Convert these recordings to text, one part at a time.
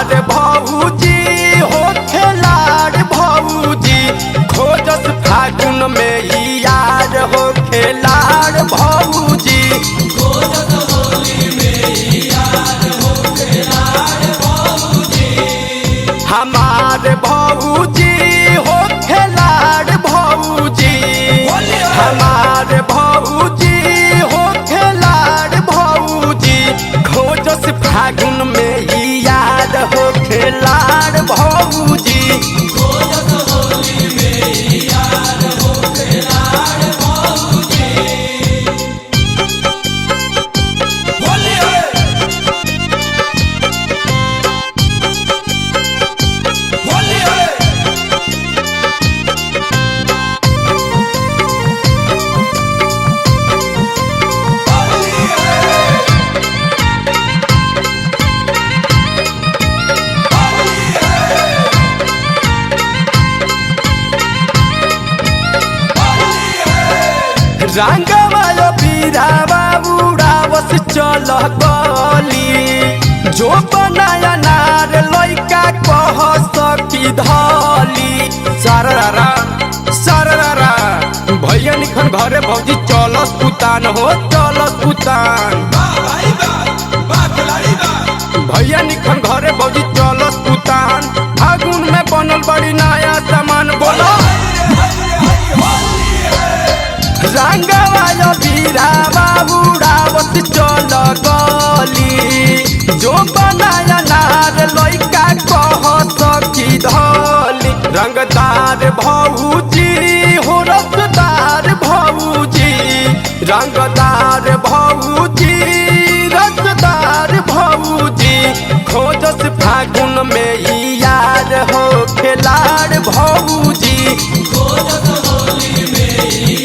हमार भौजी हो खेलाड़ भौजी खोजस फागुन में यार हो खेलाड़ भौजी खोजत होली में यार हो खेलाड़ भौजी। हमार भौजी हो खेलाड़ भौजी हमार भौजी हो खेलाड़ भौजी खोजस फागुन में यार हो खेलाड़ भौजी खोजत होली में यार हो खेलाड़ भौजी। होली है होली है रंगवालो पीरावा उड़ावस चल गली जो बनाया नार लइका कह सकी धली सररा सररा भैया निखन घरे भौजी चलस पुतान हो चलस पुतान भाई बा खिलाड़ी बा। भैया निखन घरे भौजी चलस पुतान फागुन में बनल बड़ी नया सामान बोलो रंगवालो बीरावा उड़ावत चल गली जो बनाया नार लइका कह सकी धली रंगदार भौजी हो रसदार भौजी रंगदार भौजी रसदार भौजी खोजस फागुन में यार हो खेलाड़ भौजी खोजत होली में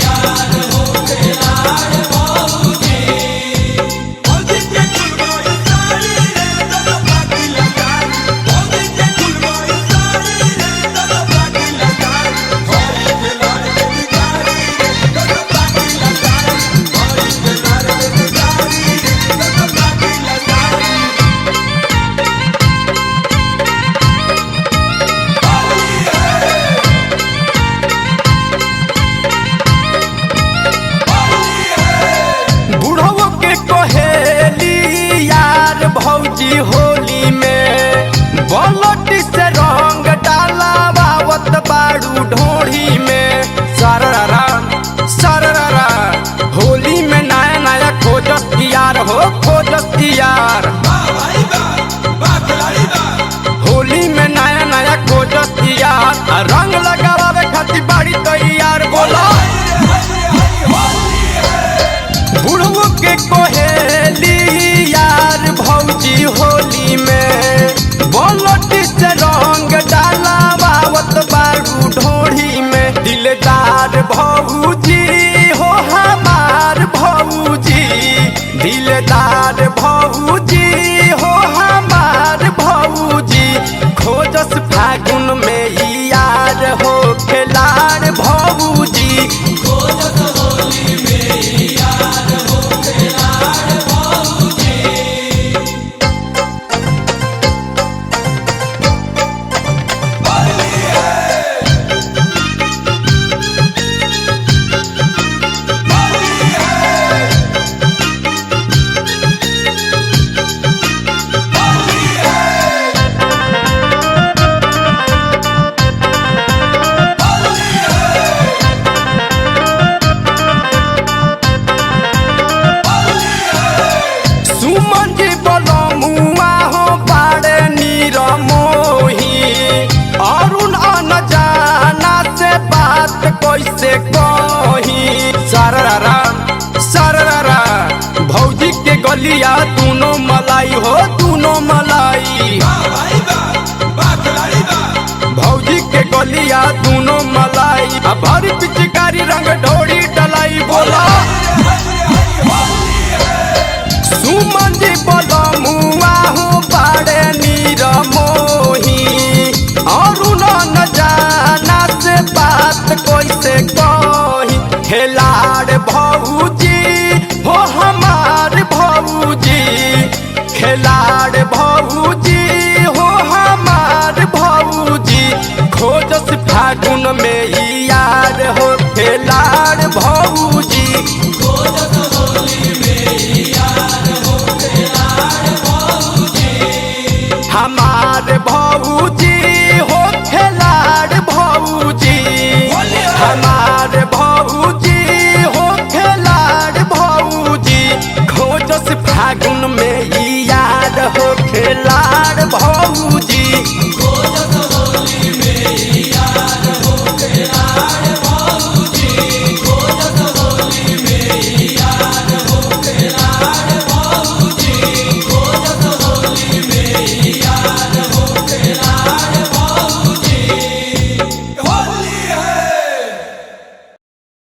यार हो खेलाड़ भौजी। भौजी के कुलवाई साड़ी रे तब बाकी लगाई भौजी के कुलवाई साड़ी रे तब बाकी लगाई होली खेलाड़ के बिगाड़ी रे तब बाकी लगाई होली खेलाड़ के बिगाड़ी रे तब बाकी लगाई। बुढ़वो के कहेली यार भौजी होली में बलट से रंग डाला बावत बाड़ू ढोढ़ी में सररा सररा होली में नया नया खोजस यार हो खोजस यार भाई बा खिलाड़ी बा। होली में नया नया खोजस यार रंग लगावे खातिर बाड़ी तैयार बोला बुढ़वो के कोहेली यार भौजी होली में बोलट से रंग डाला बावत बारू ढोढ़ी में दिलदार भौजी हो हमार भौजी दिलदार भौजी हो हमार भौजी खोजस फागुन में यार हो खेलाड़ भौजी खोजत होली में यार हो खेलाड़ भौजी। होली है होली है होली है होली है सुमन जी बोलो मुआ हो बाड़े नीर मोही अरुण अनजाना से बात कैसे कही सररा सररा भौजी के गलिया दूनो मलाई हो दूनो मलाई भाई बा खिलाड़ी बा। भौजी के गलिया दूनो मलाई अब भरी पिचकारी रंग ढोड़ी डलाई बोला सुमन जी बोलो मुआ हो बाड़े नीर मोही अरुण न जाना से बात कैसे कही खेलाड़ भौजी हो हमार भौजी खेलाड़ भौजी हो हमारे भौजी हो खिलाड़ भौजी, हमारे भौजी हो खिलाड़ भौजी, खोजस फागुन में याद हो खिलाड़ भौजी।